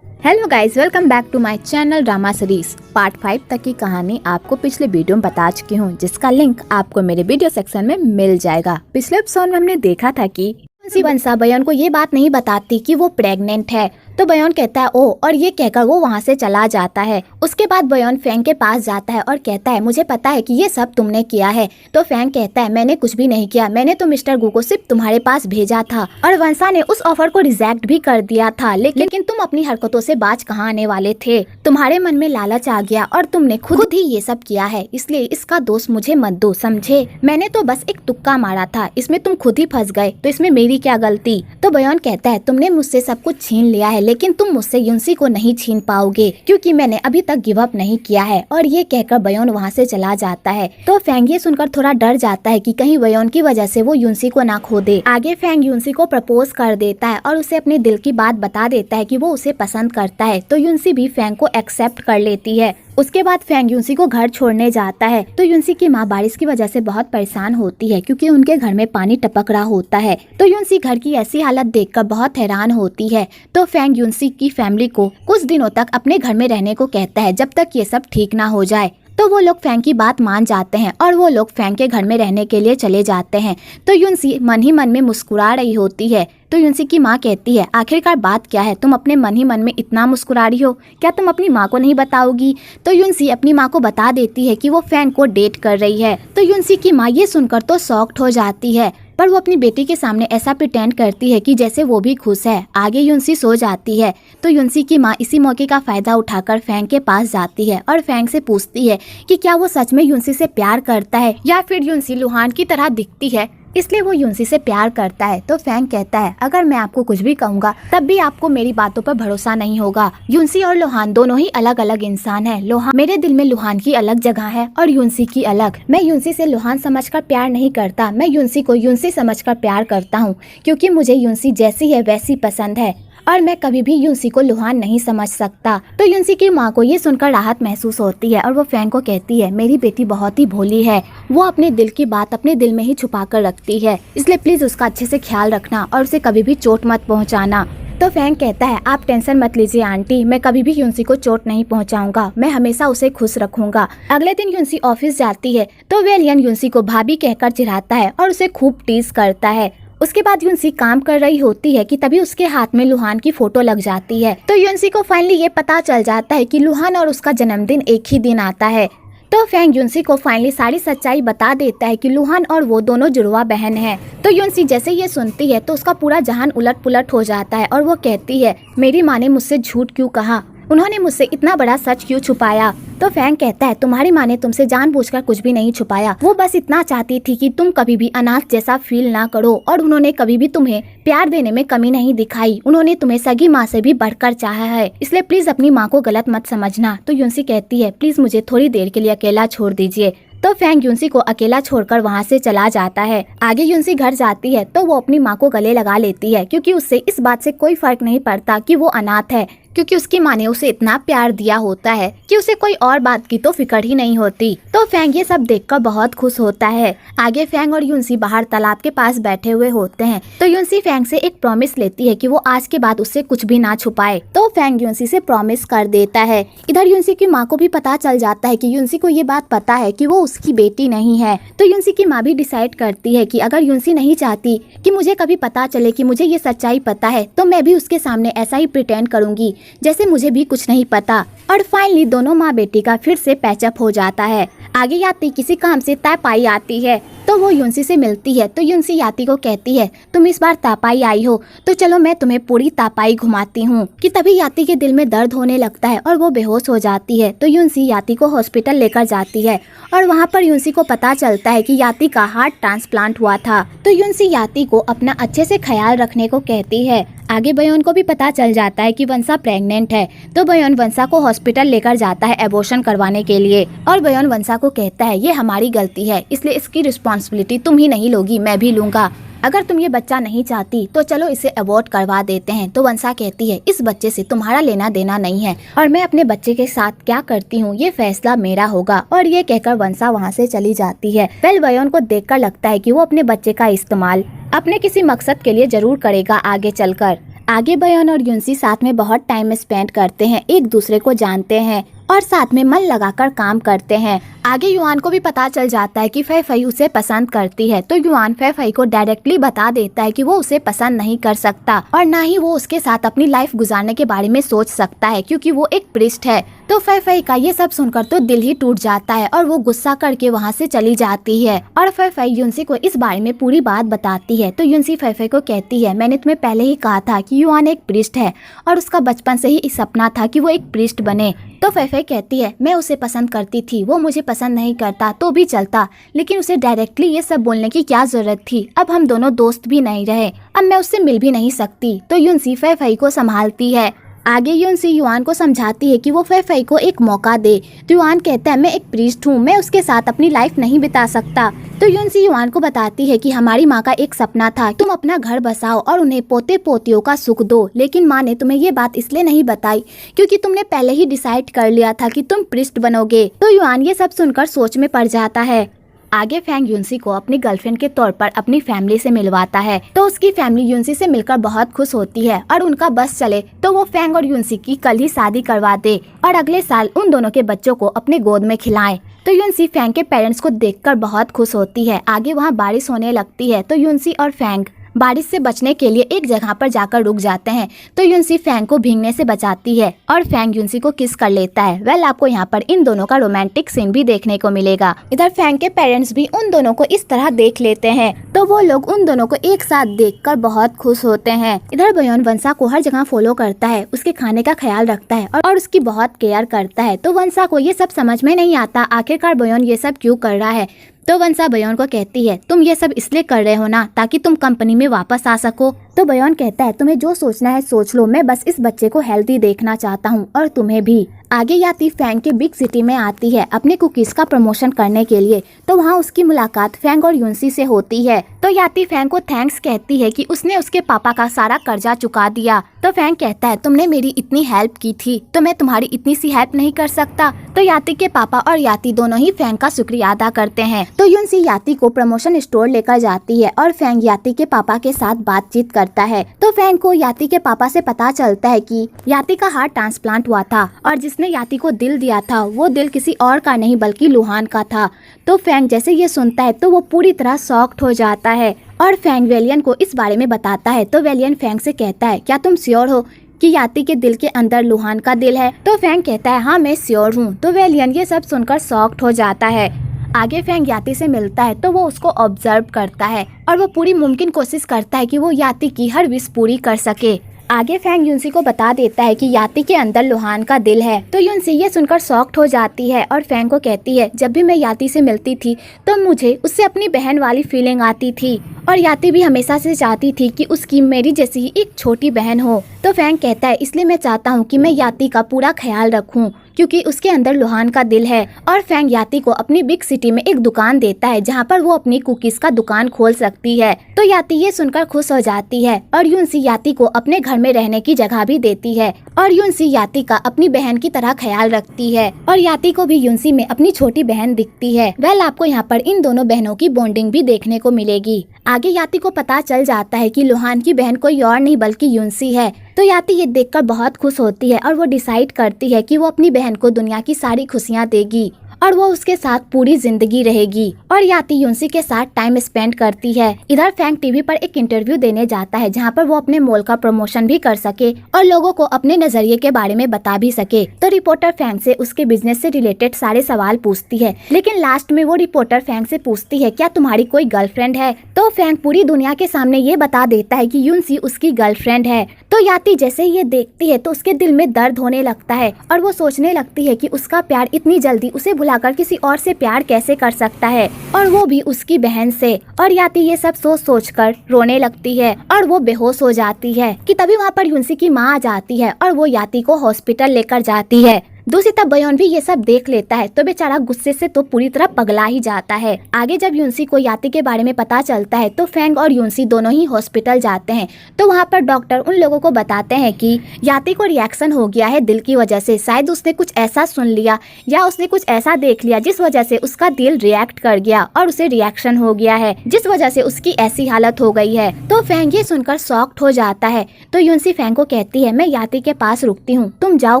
S1: Hello guys, welcome back to my channel drama series. Part 5 तक की कहानी आपको पिछले वीडियो में बता चुकी हूँ, जिसका लिंक आपको मेरे वीडियो सेक्शन में मिल जाएगा। पिछले एपिसोड में हमने देखा था कि वंसा बयोन को ये बात नहीं बताती कि वो प्रेग्नेंट है। तो बयोन कहता है ओ, और ये कहकर वो वहाँ से चला जाता है। उसके बाद बयोन फैंग के पास जाता है और कहता है मुझे पता है कि ये सब तुमने किया है। तो फैंग कहता है मैंने कुछ भी नहीं किया, मैंने तो मिस्टर गू को सिर्फ तुम्हारे पास भेजा था और वंसा ने उस ऑफर को रिजेक्ट भी कर दिया था, लेकिन तुम अपनी हरकतों से बाज कहाँ आने वाले थे? तुम्हारे मन में लालच आ गया और तुमने खुद ही ये सब किया है, इसलिए इसका दोष मुझे मत दो, समझे? मैंने तो बस एक तुक्का मारा था, इसमें तुम खुद ही फंस गए, तो इसमें मेरी क्या गलती? तो बयोन कहता है तुमने मुझसे सब कुछ छीन लिया है, लेकिन तुम मुझसे युनसी को नहीं छीन पाओगे क्योंकि मैंने अभी तक गिव अप नहीं किया है। और ये कहकर बयोन वहाँ से चला जाता है। तो फैंग ये सुनकर थोड़ा डर जाता है कि कहीं बयोन की वजह से वो युनसी को ना खो दे। आगे फैंग युनसी को प्रपोज कर देता है और उसे अपने दिल की बात बता देता है कि वो उसे पसंद करता है। तो युनसी भी फैंग को एक्सेप्ट कर लेती है। उसके बाद फैंग युनसी को घर छोड़ने जाता है। तो युनसी की माँ बारिश की वजह से बहुत परेशान होती है क्योंकि उनके घर में पानी टपक रहा होता है। तो युनसी घर की ऐसी हालत देखकर बहुत हैरान होती है। तो फैंग युनसी की फैमिली को कुछ दिनों तक अपने घर में रहने को कहता है जब तक ये सब ठीक ना हो जाए। तो वो लोग फैंग की बात मान जाते हैं और वो लोग फैंग के घर में रहने के लिए चले जाते हैं। तो युनसी मन ही मन में मुस्कुरा रही होती है। तो युनसी की माँ कहती है आखिरकार बात क्या है, तुम अपने मन ही मन में इतना मुस्कुरा रही हो, क्या तुम अपनी माँ को नहीं बताओगी? तो युनसी अपनी माँ को बता देती है कि वो फैंग को डेट कर रही है। तो युनसी की माँ ये सुनकर तो शॉक्ड हो जाती है, पर वो अपनी बेटी के सामने ऐसा प्रिटेंड करती है कि जैसे वो भी खुश है। आगे युनसी सो जाती है। तो युनसी की माँ इसी मौके का फायदा उठाकर फैंग के पास जाती है और फैंग से पूछती है कि क्या वो सच में युनसी से प्यार करता है या फिर युनसी लुहान की तरह दिखती है इसलिए वो यूनसी से प्यार करता है। तो फैंग कहता है अगर मैं आपको कुछ भी कहूँगा तब भी आपको मेरी बातों पर भरोसा नहीं होगा। यूनसी और लोहान दोनों ही अलग अलग इंसान है। लोहान मेरे दिल में लोहान की अलग जगह है और यूनसी की अलग। मैं यूनसी से लोहान समझकर प्यार नहीं करता, मैं यूनसी को यूनसी समझकर प्यार करता हूँ, क्योंकि मुझे यूनसी जैसी है वैसी पसंद है और मैं कभी भी यूनसी को लोहान नहीं समझ सकता। तो यूनसी की माँ को ये सुनकर राहत महसूस होती है और वो फैंग को कहती है मेरी बेटी बहुत ही भोली है, वो अपने दिल की बात अपने दिल में ही छुपा कर रखती है, इसलिए प्लीज उसका अच्छे से ख्याल रखना और उसे कभी भी चोट मत पहुँचाना। तो फैंग कहता है आप टेंशन मत लीजिए आंटी, मैं कभी भी यूनसी को चोट नहीं पहुंचाऊंगा, मैं हमेशा उसे खुश रखूंगा। अगले दिन यूनसी ऑफिस जाती है तो वेलियन यूनसी को भाभी कहकर चिढ़ाता है और उसे खूब टीज करता है। उसके बाद यूनसी काम कर रही होती है कि तभी उसके हाथ में लुहान की फोटो लग जाती है। तो यूनसी को फाइनली ये पता चल जाता है कि लुहान और उसका जन्मदिन एक ही दिन आता है। तो फैंग यूनसी को फाइनली सारी सच्चाई बता देता है कि लुहान और वो दोनों जुड़वा बहन हैं। तो यूनसी जैसे ये सुनती है तो उसका पूरा जहान उलट पुलट हो जाता है और वो कहती है मेरी माँ ने मुझसे झूठ क्यों कहा, उन्होंने मुझसे इतना बड़ा सच क्यों छुपाया। तो फैंग कहता है तुम्हारी माँ ने तुमसे जानबूझकर कुछ भी नहीं छुपाया, वो बस इतना चाहती थी कि तुम कभी भी अनाथ जैसा फील ना करो और उन्होंने कभी भी तुम्हें प्यार देने में कमी नहीं दिखाई, उन्होंने तुम्हें सगी माँ से भी बढ़कर चाहा है, इसलिए प्लीज अपनी माँ को गलत मत समझना। तो यूनसी कहती है प्लीज मुझे थोड़ी देर के लिए अकेला छोड़ दीजिए। तो फैंग यूनसी को अकेला छोड़कर वहाँ से चला जाता है। आगे यूनसी घर जाती है तो वो अपनी माँ को गले लगा लेती है, क्योंकि उससे इस बात से कोई फर्क नहीं पड़ता कि वो अनाथ है, क्योंकि उसकी माँ ने उसे इतना प्यार दिया होता है कि उसे कोई और बात की तो फिक्र ही नहीं होती। तो फैंग ये सब देखकर बहुत खुश होता है। आगे फैंग और यूनसी बाहर तालाब के पास बैठे हुए होते हैं। तो यूनसी फैंग से एक प्रॉमिस लेती है कि वो आज के बाद उससे कुछ भी ना छुपाए। तो फैंग यूनसी से प्रॉमिस कर देता है। इधर यूनसी की माँ को भी पता चल जाता है कि यूनसी को ये बात पता है कि वो उसकी बेटी नहीं है। तो यूनसी की माँ भी डिसाइड करती है कि अगर यूनसी नहीं चाहती कि मुझे कभी पता चले कि मुझे ये सच्चाई पता है तो मैं भी उसके सामने ऐसा ही प्रिटेंड करूंगी जैसे मुझे भी कुछ नहीं पता। और फाइनली दोनों माँ बेटी का फिर से पैचअप हो जाता है। आगे याती किसी काम से तापाई आती है तो वो यूनसी से मिलती है। तो यूनसी याती को कहती है तुम इस बार तापाई आई हो तो चलो मैं तुम्हें पूरी तापाई घुमाती हूँ। कि तभी याती के दिल में दर्द होने लगता है और वो बेहोश हो जाती है। तो यूनसी याती को हॉस्पिटल लेकर जाती है और वहाँ पर यूनसी को पता चलता है कि याती का हार्ट ट्रांसप्लांट हुआ था। तो यूनसी याती को अपना अच्छे से ख्याल रखने को कहती है। आगे बयोन को भी पता चल जाता है कि वंसा प्रेग्नेंट है। तो बयोन वंसा को हॉस्पिटल लेकर जाता है एबॉर्शन करवाने के लिए और बयोन वंसा को कहता है ये हमारी गलती है, इसलिए इसकी रिस्पॉन्सिबिलिटी तुम ही नहीं लोगी, मैं भी लूंगा। अगर तुम ये बच्चा नहीं चाहती तो चलो इसे अबॉर्ट करवा देते हैं। तो वंसा कहती है इस बच्चे से तुम्हारा लेना देना नहीं है और मैं अपने बच्चे के साथ क्या करती हूँ ये फैसला मेरा होगा। और ये कहकर वंसा वहाँ से चली जाती है। वेल बयोन को देखकर लगता है कि वो अपने बच्चे का इस्तेमाल अपने किसी मकसद के लिए जरूर करेगा आगे चलकर। आगे बयोन और यूनसी साथ में बहुत टाइम स्पेंड करते हैं, एक दूसरे को जानते हैं और साथ में मन लगाकर काम करते हैं। आगे युआन को भी पता चल जाता है कि फै फई उसे पसंद करती है। तो युआन फै फई को डायरेक्टली बता देता है कि वो उसे पसंद नहीं कर सकता और ना ही वो उसके साथ अपनी लाइफ गुजारने के बारे में सोच सकता है, क्योंकि वो एक प्रिस्ट है। तो फै फई का ये सब सुनकर तो दिल ही टूट जाता है और वो गुस्सा करके वहाँ से चली जाती है। और फै फई यूनसी को इस बारे में पूरी बात बताती है। तो यूनसी फै फई को कहती है मैंने तुम्हें पहले ही कहा था कि युआन एक प्रिस्ट है और उसका बचपन से ही सपना था कि वो एक प्रिस्ट बने। तो फै फई कहती है मैं उसे पसंद करती थी, वो मुझे पसंद नहीं करता तो भी चलता, लेकिन उसे डायरेक्टली ये सब बोलने की क्या जरूरत थी। अब हम दोनों दोस्त भी नहीं रहे, अब मैं उससे मिल भी नहीं सकती। तो यूनसी फै फई को संभालती है। आगे यूनसी युआन को समझाती है कि वो फै फई को एक मौका दे। तो युआन कहता है मैं एक प्रीस्ट हूँ, मैं उसके साथ अपनी लाइफ नहीं बिता सकता। तो यूनसी युआन को बताती है कि हमारी माँ का एक सपना था तुम अपना घर बसाओ और उन्हें पोते पोतियों का सुख दो, लेकिन माँ ने तुम्हें ये बात इसलिए नहीं बताई क्योंकि तुमने पहले ही डिसाइड कर लिया था कि तुम प्रीस्ट बनोगे। तो युआन ये सब सुनकर सोच में पड़ जाता है। आगे फैंग यूनसी को अपनी गर्लफ्रेंड के तौर पर अपनी फैमिली से मिलवाता है। तो उसकी फैमिली यूनसी से मिलकर बहुत खुश होती है और उनका बस चले तो वो फैंग और यूनसी की कल ही शादी करवा दे और अगले साल उन दोनों के बच्चों को अपने गोद में खिलाएं। तो यूनसी फैंग के पेरेंट्स को देखकर बहुत खुश होती है। आगे वहाँ बारिश होने लगती है तो यूनसी और फैंग बारिश से बचने के लिए एक जगह पर जाकर रुक जाते हैं। तो यूनसी फैंग को भीगने से बचाती है और फैंग यूनसी को किस कर लेता है। वेल आपको यहाँ पर इन दोनों का रोमांटिक सीन भी देखने को मिलेगा। इधर फैंग के पेरेंट्स भी उन दोनों को इस तरह देख लेते हैं तो वो लोग उन दोनों को एक साथ देखकर बहुत खुश होते हैं। इधर बयोन वंसा को हर जगह फॉलो करता है, उसके खाने का ख्याल रखता है और उसकी बहुत केयर करता है। तो वंसा को ये सब समझ में नहीं आता आखिरकार बयोन ये सब क्यों कर रहा है। तो वंसा बयोन को कहती है तुम ये सब इसलिए कर रहे हो ना ताकि तुम कंपनी में वापस आ सको। तो बयोन कहता है तुम्हें जो सोचना है सोच लो, मैं बस इस बच्चे को हेल्दी देखना चाहता हूँ और तुम्हें भी। आगे याती फैंग के बिग सिटी में आती है अपने कुकीज का प्रमोशन करने के लिए। तो वहाँ उसकी मुलाकात फैंग और यूनसी से होती है। तो याती फैंग को थैंक्स कहती है कि उसने उसके पापा का सारा कर्जा चुका दिया। तो फैंग कहता है तुमने मेरी इतनी हेल्प की थी तो मैं तुम्हारी इतनी सी हेल्प नहीं कर सकता। तो याती के पापा और याती दोनों ही फैंग का शुक्रिया अदा करते हैं। तो यूनसी याती को प्रमोशन स्टोर लेकर जाती है और फैंग याती के पापा के साथ बातचीत करता है। तो फैंग को याती के पापा से पता चलता है कि याती का हार्ट ट्रांसप्लांट हुआ था और जिसने याती को दिल दिया था वो दिल किसी और का नहीं बल्कि लुहान का था। तो फैंग जैसे ये सुनता है तो वो पूरी तरह शॉक्ड हो जाता है और फैंग वेलियन को इस बारे में बताता है। तो वेलियन फैंग से कहता है क्या तुम श्योर हो कि याती के दिल के अंदर लुहान का दिल है? तो फैंग कहता है हाँ मैं श्योर हूँ। तो वेलियन ये सब सुनकर शॉक्ड हो जाता है। आगे फैंग याती से मिलता है तो वो उसको ऑब्जर्व करता है और वो पूरी मुमकिन कोशिश करता है कि वो याती की हर विश पूरी कर सके। आगे फैंग यूनसी को बता देता है कि याती के अंदर लुहान का दिल है। तो यूनसी ये सुनकर शॉक्ड हो जाती है और फैंग को कहती है जब भी मैं याती से मिलती थी तो मुझे उससे अपनी बहन वाली फीलिंग आती थी और याती भी हमेशा से चाहती थी कि उसकी मेरी जैसी ही एक छोटी बहन हो। तो फैंग कहता है इसलिए मैं चाहता हूँ कि मैं याती का पूरा ख्याल रखूँ क्योंकि उसके अंदर लुहान का दिल है। और फैंग याती को अपनी बिग सिटी में एक दुकान देता है जहाँ पर वो अपनी कुकीज का दुकान खोल सकती है। तो याती ये सुनकर खुश हो जाती है और यूनसी याती को अपने घर में रहने की जगह भी देती है और यूनसी याती का अपनी बहन की तरह ख्याल रखती है और याती को भी यूनसी में अपनी छोटी बहन दिखती है। वेल आपको यहाँ पर इन दोनों बहनों की बॉन्डिंग भी देखने को मिलेगी। आगे याती को पता चल जाता है कि लुहान की बहन कोई और नहीं बल्कि यूनसी है। तो याती ये देखकर बहुत खुश होती है और वो डिसाइड करती है कि वो अपनी बहन को दुनिया की सारी खुशियाँ देगी और वो उसके साथ पूरी जिंदगी रहेगी। और याती यूनसी के साथ टाइम स्पेंड करती है। इधर फैंग टीवी पर एक इंटरव्यू देने जाता है जहाँ पर वो अपने मॉल का प्रमोशन भी कर सके और लोगों को अपने नजरिए के बारे में बता भी सके। तो रिपोर्टर फैंग से उसके बिजनेस से रिलेटेड सारे सवाल पूछती है, लेकिन लास्ट में वो रिपोर्टर फैंग से पूछती है क्या तुम्हारी कोई गर्लफ्रेंड है? तो फैंग पूरी दुनिया के सामने ये बता देता है कि यूनसी उसकी गर्लफ्रेंड है। तो याती जैसे ही ये देखती है तो उसके दिल में दर्द होने लगता है और वो सोचने लगती है कि उसका प्यार इतनी जल्दी उसे भुलाकर किसी और से प्यार कैसे कर सकता है और वो भी उसकी बहन से। और याती ये सब सोच कर रोने लगती है और वो बेहोश हो जाती है कि तभी वहाँ पर यूनसी की माँ आ जाती है और वो याती को हॉस्पिटल लेकर जाती है। दूसरी तरफ बयोन भी ये सब देख लेता है तो बेचारा गुस्से से तो पूरी तरह पगला ही जाता है। आगे जब यूनसी को याती के बारे में पता चलता है तो फैंग और यूनसी दोनों ही हॉस्पिटल जाते हैं। तो वहाँ पर डॉक्टर उन लोगों को बताते हैं कि याती को रिएक्शन हो गया है दिल की वजह से। शायद उसने कुछ ऐसा सुन लिया या उसने कुछ ऐसा देख लिया जिस वजह से उसका दिल रिएक्ट कर गया और उसे रिएक्शन हो गया है, जिस वजह से उसकी ऐसी हालत हो गई है। तो फैंग ये सुनकर शॉक्ड हो जाता है। तो यूनसी फैंग को कहती है मैं याती के पास रुकती हूँ, तुम जाओ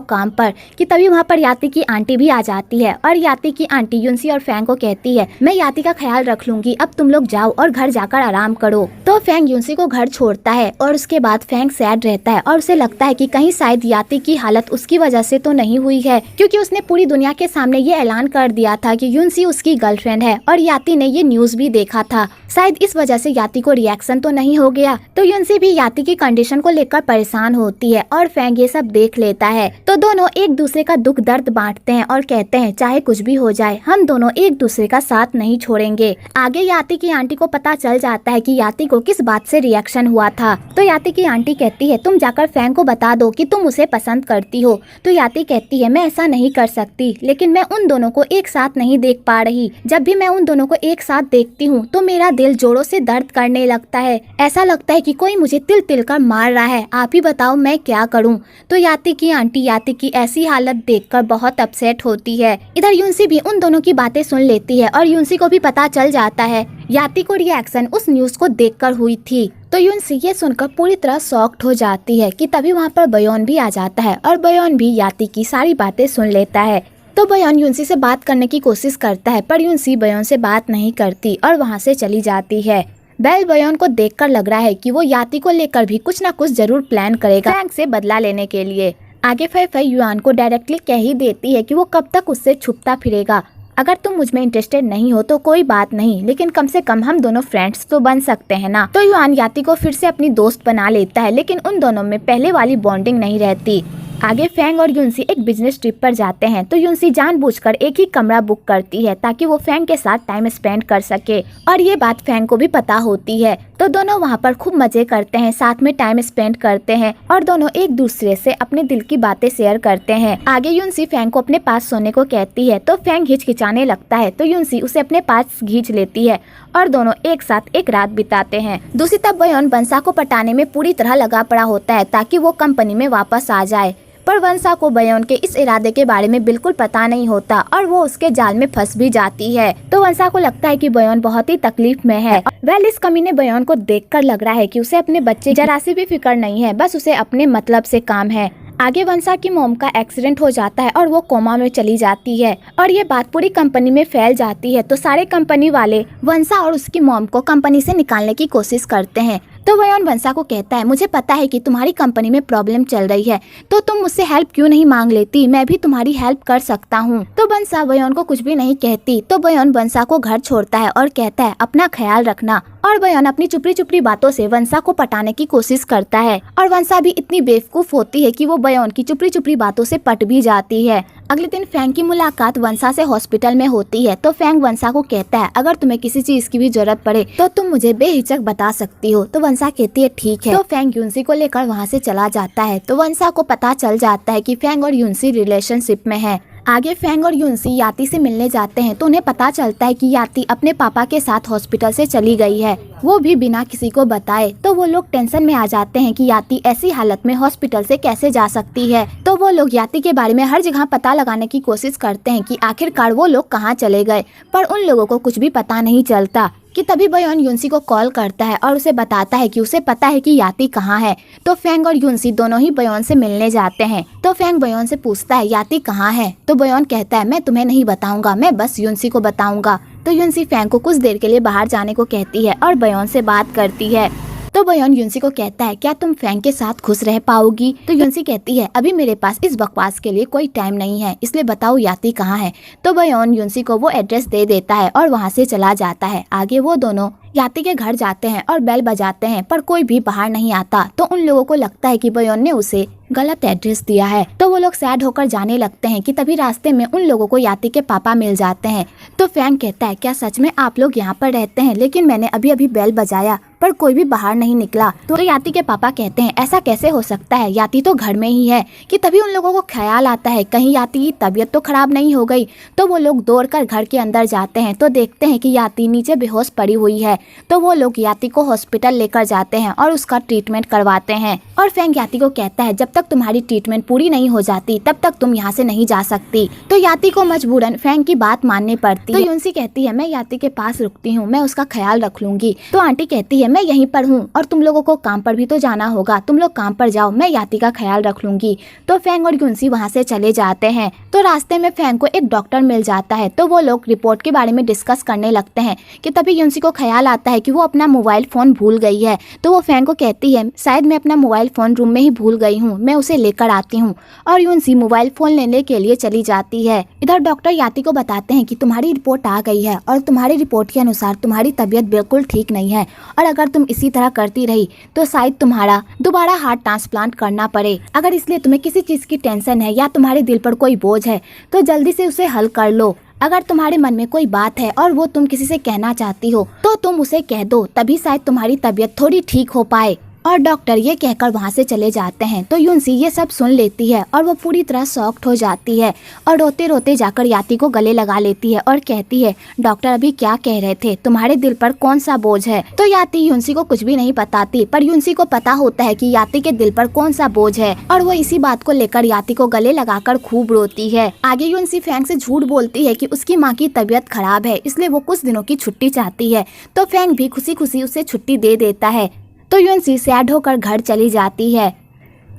S1: काम पर। कि तभी वहाँ पर याती की आंटी भी आ जाती है और याती की आंटी यूनसी और फैंग को कहती है मैं याती का ख्याल रख लूंगी, अब तुम लोग जाओ और घर जाकर आराम करो। तो फैंग यूनसी को घर छोड़ता है और उसके बाद फैंग सैड रहता है और उसे लगता है कि कहीं शायद याती की हालत उसकी वजह से तो नहीं हुई है, क्योंकि उसने पूरी दुनिया के सामने ये ऐलान कर दिया था कि यूनसी उसकी गर्लफ्रेंड है और याती ने ये न्यूज भी देखा था। शायद इस वजह से याती को रिएक्शन तो नहीं हो गया। तो यूनसी भी याती की कंडीशन को लेकर परेशान होती है और फैंग ये सब देख लेता है। तो दोनों एक दूसरे का दुख दर्द बांटते हैं और कहते हैं चाहे कुछ भी हो जाए हम दोनों एक दूसरे का साथ नहीं छोड़ेंगे। आगे याती की आंटी को पता चल जाता है कि याती को किस बात से रिएक्शन हुआ था। तो याती की आंटी कहती है तुम जाकर फैंग को बता दो कि तुम उसे पसंद करती हो। तो याती कहती है मैं ऐसा नहीं कर सकती, लेकिन मैं उन दोनों को एक साथ नहीं देख पा रही। जब भी मैं उन दोनों को एक साथ देखती हूँ तो मेरा दिल जोरों से दर्द करने लगता है, ऐसा लगता है कि कोई मुझे तिल तिल कर मार रहा है। आप ही बताओ मैं क्या करूँ? तो याती की आंटी याती की ऐसी हालत देखकर बहुत अपसेट होती है। इधर यूनसी भी उन दोनों की बातें सुन लेती है और यूनसी को भी पता चल जाता है याती को रिएक्शन उस न्यूज को देखकर हुई थी। तो यूनसी ये सुनकर पूरी तरह शॉक्ड हो जाती है कि तभी वहाँ पर बयोन भी आ जाता है और बयोन भी याती की सारी बातें सुन लेता है। तो बयोन यूनसी से बात करने की कोशिश करता है पर यूनसी बयोन से बात नहीं करती और वहाँ से चली जाती है। बेल बयोन को देखकर लग रहा है कि वो याती को लेकर भी कुछ न कुछ जरूर प्लान करेगा फैंग से बदला लेने के लिए। आगे फै फै युआन को डायरेक्टली कह ही देती है कि वो कब तक उससे छुपता फिरेगा। अगर तुम मुझ में इंटरेस्टेड नहीं हो तो कोई बात नहीं, लेकिन कम से कम हम दोनों फ्रेंड्स तो बन सकते हैं ना। तो युआन याती को फिर से अपनी दोस्त बना लेता है, लेकिन उन दोनों में पहले वाली बॉन्डिंग नहीं रहती। आगे फैंग और युनसी एक बिजनेस ट्रिप पर जाते हैं तो युनसी जानबूझकर एक ही कमरा बुक करती है ताकि वो फैंग के साथ टाइम स्पेंड कर सके और ये बात फैंग को भी पता होती है। तो दोनों वहाँ पर खूब मजे करते हैं, साथ में टाइम स्पेंड करते हैं और दोनों एक दूसरे से अपने दिल की बातें शेयर करते हैं। आगे युनसी फैंग को अपने पास सोने को कहती है तो फैंग हिचकिचाने लगता है तो युनसी उसे अपने पास खींच लेती है और दोनों एक साथ एक रात बिताते हैं। दूसरी तरफ बयोन वंशा को पटाने में पूरी तरह लगा पड़ा होता है ताकि वो कंपनी में वापस आ जाए, पर वंशा को बयोन के इस इरादे के बारे में बिल्कुल पता नहीं होता और वो उसके जाल में फंस भी जाती है। तो वंशा को लगता है कि बयोन बहुत ही तकलीफ में है। वेल इस कमीने बयोन को देखकर लग रहा है कि उसे अपने बच्चे जरा सी भी फिक्र नहीं है, बस उसे अपने मतलब से काम है। आगे वंशा की मॉम का एक्सीडेंट हो जाता है और वो कोमा में चली जाती है और ये बात पूरी कंपनी में फैल जाती है। तो सारे कंपनी वाले वंशा और उसकी मॉम को कंपनी से निकालने की कोशिश करते हैं। तो बयोन वंशा को कहता है मुझे पता है कि तुम्हारी कंपनी में प्रॉब्लम चल रही है, तो तुम मुझसे हेल्प क्यों नहीं मांग लेती, मैं भी तुम्हारी हेल्प कर सकता हूँ। तो वंशा बयोन को कुछ भी नहीं कहती। तो बयोन वंशा को घर छोड़ता है और कहता है अपना ख्याल रखना। और बयोन अपनी चुपड़ी चुपड़ी बातों से वंशा को पटाने की कोशिश करता है और वंशा भी इतनी बेवकूफ होती है कि वो बयोन की चुपड़ी चुपड़ी बातों से पट भी जाती है। अगले दिन फैंग की मुलाकात वंशा से हॉस्पिटल में होती है। तो फैंग वंशा को कहता है अगर तुम्हें किसी चीज की भी जरूरत पड़े तो तुम मुझे बेहिचक बता सकती हो। तो वंशा कहती है ठीक है। तो फैंग युनसी को लेकर वहाँ से चला जाता है। तो वंशा को पता चल जाता है कि फैंग और युनसी रिलेशनशिप में है। आगे फैंग और युनसी याती से मिलने जाते हैं तो उन्हें पता चलता है कि याती अपने पापा के साथ हॉस्पिटल से चली गई है, वो भी बिना किसी को बताए। तो वो लोग टेंशन में आ जाते हैं कि याती ऐसी हालत में हॉस्पिटल से कैसे जा सकती है। तो वो लोग याती के बारे में हर जगह पता लगाने की कोशिश करते हैं कि आखिरकार वो लोग कहाँ चले गए, पर उन लोगों को कुछ भी पता नहीं चलता कि तभी बयोन युनसी को कॉल करता है और उसे बताता है कि उसे पता है कि याती कहाँ है। तो फैंग और युनसी दोनों ही बयोन से मिलने जाते हैं। तो फैंग बयोन से पूछता है याती कहाँ है। तो बयोन कहता है मैं तुम्हें नहीं बताऊंगा, मैं बस युनसी को बताऊंगा। तो युनसी फैंग को कुछ देर के लिए बाहर जाने को कहती है और बयोन से बात करती है। तो बयोन युनसी को कहता है क्या तुम फैंग के साथ खुश रह पाओगी। तो युनसी कहती है अभी मेरे पास इस बकवास के लिए कोई टाइम नहीं है, इसलिए बताओ याती कहाँ है। तो बयोन युनसी को वो एड्रेस दे देता है और वहाँ से चला जाता है। आगे वो दोनों याती के घर जाते हैं और बेल बजाते हैं पर कोई भी बाहर नहीं आता। तो उन लोगों को लगता है कि बयोन ने उसे गलत एड्रेस दिया है। तो वो लोग सैड होकर जाने लगते हैं कि तभी रास्ते में उन लोगों को याती के पापा मिल जाते हैं। तो फैंग कहता है क्या सच में आप लोग यहाँ पर रहते हैं, लेकिन मैंने अभी अभी बेल बजाया पर कोई भी बाहर नहीं निकला। तो याती के पापा कहते हैं ऐसा कैसे हो सकता है, याती तो घर में ही है। कि तभी उन लोगों को ख्याल आता है कहीं याती की तबीयत तो खराब नहीं हो गई। तो वो लोग दौड़कर घर के अंदर जाते हैं तो देखते हैं कि याती नीचे बेहोश पड़ी हुई है। तो वो लोग याती को हॉस्पिटल लेकर जाते हैं और उसका ट्रीटमेंट करवाते हैं। और फैंग याती को कहता है जब तक तुम्हारी ट्रीटमेंट पूरी नहीं हो जाती तब तक तुम यहाँ से नहीं जा सकती। तो याती को मजबूरन फैंग की बात माननी पड़ती है। तो युनसी कहती है मैं याती के पास रुकती हूँ, मैं उसका ख्याल रख लूंगी। तो आंटी कहती है मैं यहीं पर हूँ और तुम लोगों को काम पर भी तो जाना होगा, तुम लोग काम पर जाओ, मैं याती का ख्याल रख लूंगी। तो फैंग और युनसी वहाँ से चले जाते हैं। तो रास्ते में फैंग को एक डॉक्टर मिल जाता है। तो वो लोग रिपोर्ट के बारे में डिस्कस करने लगते हैं कि तभी युनसी को ख्याल आता है कि वो अपना मोबाइल फोन भूल गई है। तो वो फैंग को कहती है शायद मैं अपना मोबाइल फोन रूम में ही भूल गई हूँ, मैं उसे लेकर आती हूँ। और युनसी मोबाइल फोन लेने के लिए चली जाती है। इधर डॉक्टर याती को बताते हैं कि तुम्हारी रिपोर्ट आ गई है और तुम्हारी रिपोर्ट के अनुसार तुम्हारी तबीयत बिल्कुल ठीक नहीं है और अगर तुम इसी तरह करती रही तो शायद तुम्हारा दोबारा हार्ट ट्रांसप्लांट करना पड़े। अगर इसलिए तुम्हें किसी चीज की टेंशन है या तुम्हारे दिल पर कोई बोझ है तो जल्दी से उसे हल कर लो। अगर तुम्हारे मन में कोई बात है और वो तुम किसी से कहना चाहती हो तो तुम उसे कह दो, तभी शायद तुम्हारी तबीयत थोड़ी ठीक हो पाए। और डॉक्टर ये कहकर वहाँ से चले जाते हैं। तो युनसी ये सब सुन लेती है और वो पूरी तरह शॉक्ड हो जाती है और रोते रोते जाकर याती को गले लगा लेती है और कहती है डॉक्टर अभी क्या कह रहे थे, तुम्हारे दिल पर कौन सा बोझ है। तो याती युनसी को कुछ भी नहीं बताती, पर युनसी को पता होता है कि याती के दिल पर कौन सा बोझ है और वो इसी बात को लेकर याती को गले लगाकर खूब रोती है। आगे युनसी फैंग से झूठ बोलती है कि उसकी माँ की तबीयत खराब है, इसलिए वो कुछ दिनों की छुट्टी चाहती है। तो फैंग भी खुशी खुशी उसे छुट्टी दे देता है। तो युनसी सैड होकर घर चली जाती है।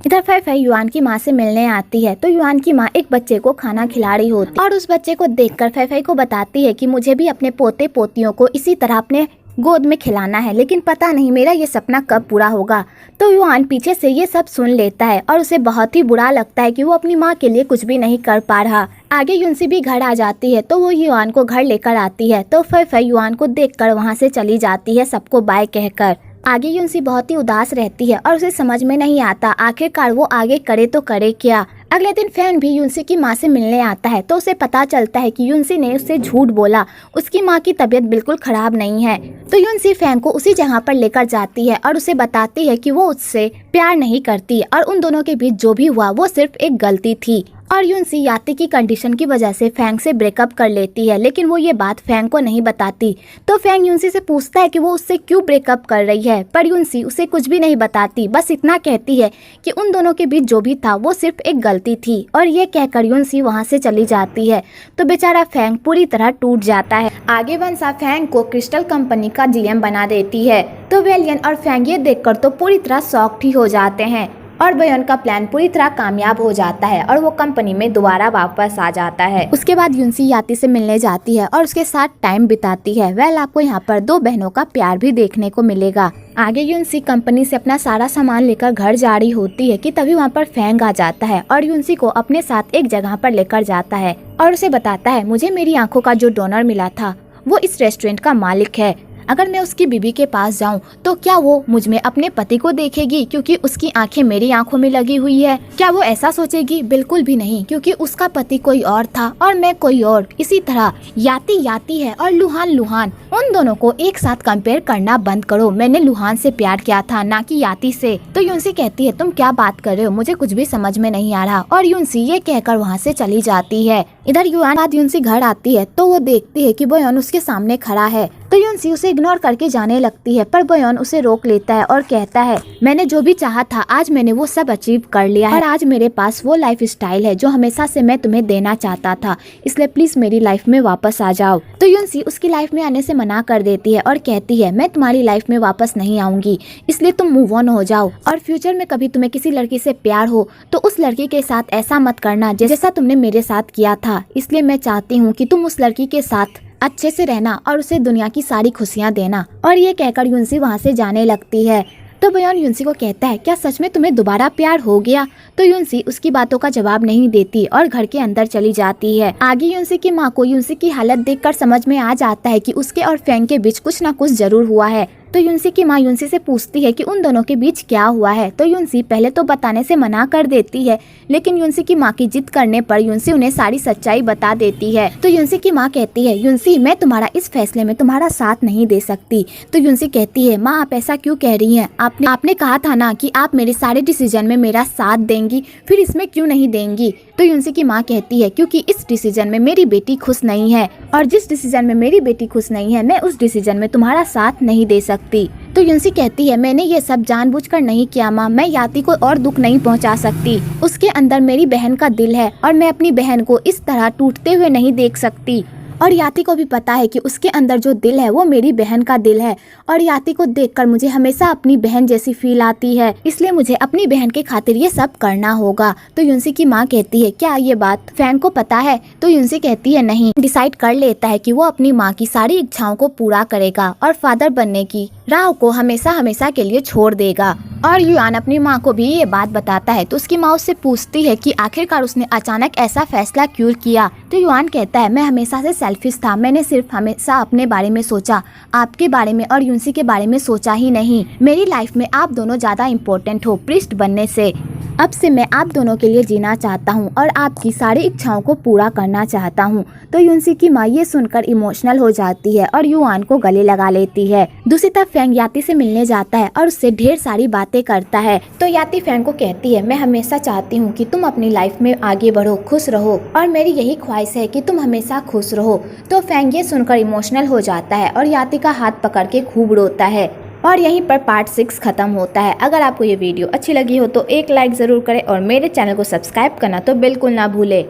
S1: इधर फै फै युआन की माँ से मिलने आती है। तो युआन की माँ एक बच्चे को खाना खिला रही होती है और उस बच्चे को देखकर फै फै को बताती है कि मुझे भी अपने पोते पोतियों को इसी तरह अपने गोद में खिलाना है, लेकिन पता नहीं मेरा ये सपना कब पूरा होगा। तो युआन पीछे से ये सब सुन लेता है और उसे बहुत ही बुरा लगता है कि वो अपनी माँ के लिए कुछ भी नहीं कर पा रहा। आगे युनसी भी घर आ जाती है तो वो युआन को घर लेकर आती है। तो फै फै युआन को देखकर वहाँ से चली जाती है सबको बाय कहकर। आगे युनसी बहुत ही उदास रहती है और उसे समझ में नहीं आता आखिरकार वो आगे करे तो करे क्या। अगले दिन फैंग भी युनसी की माँ से मिलने आता है तो उसे पता चलता है कि युनसी ने उससे झूठ बोला, उसकी माँ की तबीयत बिल्कुल खराब नहीं है। तो युनसी फैंग को उसी जगह पर लेकर जाती है और उसे बताती है कि वो उससे प्यार नहीं करती और उन दोनों के बीच जो भी हुआ वो सिर्फ एक गलती थी। और युनसी याती की कंडीशन की वजह से फैंग से ब्रेकअप कर लेती है, लेकिन वो ये बात फैंग को नहीं बताती। तो फैंग युनसी से पूछता है कि वो उससे क्यों ब्रेकअप कर रही है, पर युनसी उसे कुछ भी नहीं बताती, बस इतना कहती है कि उन दोनों के बीच जो भी था वो सिर्फ एक गलती थी। और ये कहकर युनसी वहाँ से चली जाती है। तो बेचारा फैंग पूरी तरह टूट जाता है। आगे वंसा फैंग को क्रिस्टल कंपनी का GM बना देती है। तो वेलियन और फैंग ये देखकर तो पूरी तरह शॉक्ड ही हो जाते हैं और बयान का प्लान पूरी तरह कामयाब हो जाता है और वो कंपनी में दोबारा वापस आ जाता है। उसके बाद युनसी याती से मिलने जाती है और उसके साथ टाइम बिताती है। वेल, आपको यहाँ पर दो बहनों का प्यार भी देखने को मिलेगा। आगे युनसी कंपनी से अपना सारा सामान लेकर घर जा रही होती है कि तभी वहाँ पर फैंग आ जाता है और युनसी को अपने साथ एक जगह पर लेकर जाता है और उसे बताता है, मुझे मेरी आंखों का जो डोनर मिला था वो इस रेस्टोरेंट का मालिक है। अगर मैं उसकी बीवी के पास जाऊं तो क्या वो मुझ में अपने पति को देखेगी, क्योंकि उसकी आंखें मेरी आंखों में लगी हुई है? क्या वो ऐसा सोचेगी? बिल्कुल भी नहीं, क्योंकि उसका पति कोई और था और मैं कोई और। इसी तरह याती याती है और लुहान लुहान, उन दोनों को एक साथ कंपेयर करना बंद करो। मैंने लुहान से प्यार किया था, ना कि याती से। तो युनसी कहती है, तुम क्या बात कर रहे हो, मुझे कुछ भी समझ में नहीं आ रहा। और युनसी ये कहकर वहाँ से चली जाती है। इधर युनसी घर आती है तो वो देखती है कि बयान उसके सामने खड़ा है। तो युनसी उसे इग्नोर करके जाने लगती है, पर बयान उसे रोक लेता है और कहता है, मैंने जो भी चाहा था आज मैंने वो सब अचीव कर लिया है और आज मेरे पास वो लाइफ स्टाइल है जो हमेशा से मैं तुम्हें देना चाहता था, इसलिए प्लीज मेरी लाइफ में वापस आ जाओ। तो युनसी उसकी लाइफ में आने से मना कर देती है और कहती है, मैं तुम्हारी लाइफ में वापस नहीं आऊंगी, इसलिए तुम मूव ऑन हो जाओ और फ्यूचर में कभी तुम्हें किसी लड़की से प्यार हो तो उस लड़की के साथ ऐसा मत करना जैसा तुमने मेरे साथ किया था। इसलिए मैं चाहती हूँ कि तुम उस लड़की के साथ अच्छे से रहना और उसे दुनिया की सारी खुशियाँ देना। और ये कहकर युनसी वहाँ से जाने लगती है। तो बयान युनसी को कहता है, क्या सच में तुम्हें दोबारा प्यार हो गया? तो युनसी उसकी बातों का जवाब नहीं देती और घर के अंदर चली जाती है। आगे युनसी की माँ को युनसी की हालत देखकर समझ में आ जाता है कि उसके और फैंग के बीच कुछ न कुछ जरूर हुआ है। तो युनसी की माँ युनसी से पूछती है कि उन दोनों के बीच क्या हुआ है। तो युनसी पहले तो बताने से मना कर देती है, लेकिन युनसी की माँ की जिद करने पर युनसी उन्हें सारी सच्चाई बता देती है। तो युनसी की माँ कहती है, युनसी मैं तुम्हारा इस फैसले में तुम्हारा साथ नहीं दे सकती। तो युनसी कहती है, माँ आप ऐसा क्यों कह रही हैं? आपने कहा था ना कि आप मेरे सारे डिसीजन में मेरा साथ देंगी, फिर इसमें क्यों नहीं देंगी? तो युनसी की माँ कहती है, क्योंकि इस डिसीजन में मेरी बेटी खुश नहीं है और जिस डिसीजन में मेरी बेटी खुश नहीं है मैं उस डिसीजन में तुम्हारा साथ नहीं दे सकती। तो युनसी कहती है, मैंने ये सब जानबूझकर नहीं किया माँ, मैं याती को और दुख नहीं पहुँचा सकती। उसके अंदर मेरी बहन का दिल है और मैं अपनी बहन को इस तरह टूटते हुए नहीं देख सकती। और याती को भी पता है कि उसके अंदर जो दिल है वो मेरी बहन का दिल है और याती को देखकर मुझे हमेशा अपनी बहन जैसी फील आती है, इसलिए मुझे अपनी बहन के खातिर ये सब करना होगा। तो युनसी की माँ कहती है, क्या ये बात फैंग को पता है? तो युनसी कहती है, नहीं। डिसाइड कर लेता है कि वो अपनी माँ की सारी इच्छाओं को पूरा करेगा और फादर बनने की राह को हमेशा हमेशा के लिए छोड़ देगा। और युआन अपनी माँ को भी ये बात बताता है। तो उसकी माँ उससे पूछती है कि आखिरकार उसने अचानक ऐसा फैसला क्यों किया? तो युआन कहता है, मैं हमेशा से सेल्फिश था, मैंने सिर्फ हमेशा अपने बारे में सोचा, आपके बारे में और युनसी के बारे में सोचा ही नहीं। मेरी लाइफ में आप दोनों ज्यादा इम्पोर्टेंट हो प्रीस्ट बनने से। अब से मैं आप दोनों के लिए जीना चाहता हूँ और आपकी सारी इच्छाओं को पूरा करना चाहता हूँ। तो युनसी की माँ ये सुनकर इमोशनल हो जाती है और युआन को गले लगा लेती है। दूसरी तरफ फैंग याती से मिलने जाता है और उससे ढेर सारी बातें करता है। तो याती फैंग को कहती है, मैं हमेशा चाहती हूँ कि तुम अपनी लाइफ में आगे बढ़ो, खुश रहो और मेरी यही ख्वाहिश है कि तुम हमेशा खुश रहो। तो फैंग ये सुनकर इमोशनल हो जाता है और याती का हाथ पकड़ के खूब रोता है। और यहीं पर पार्ट 6 खत्म होता है। अगर आपको ये वीडियो अच्छी लगी हो तो एक लाइक ज़रूर करें और मेरे चैनल को सब्सक्राइब करना तो बिल्कुल ना भूलें।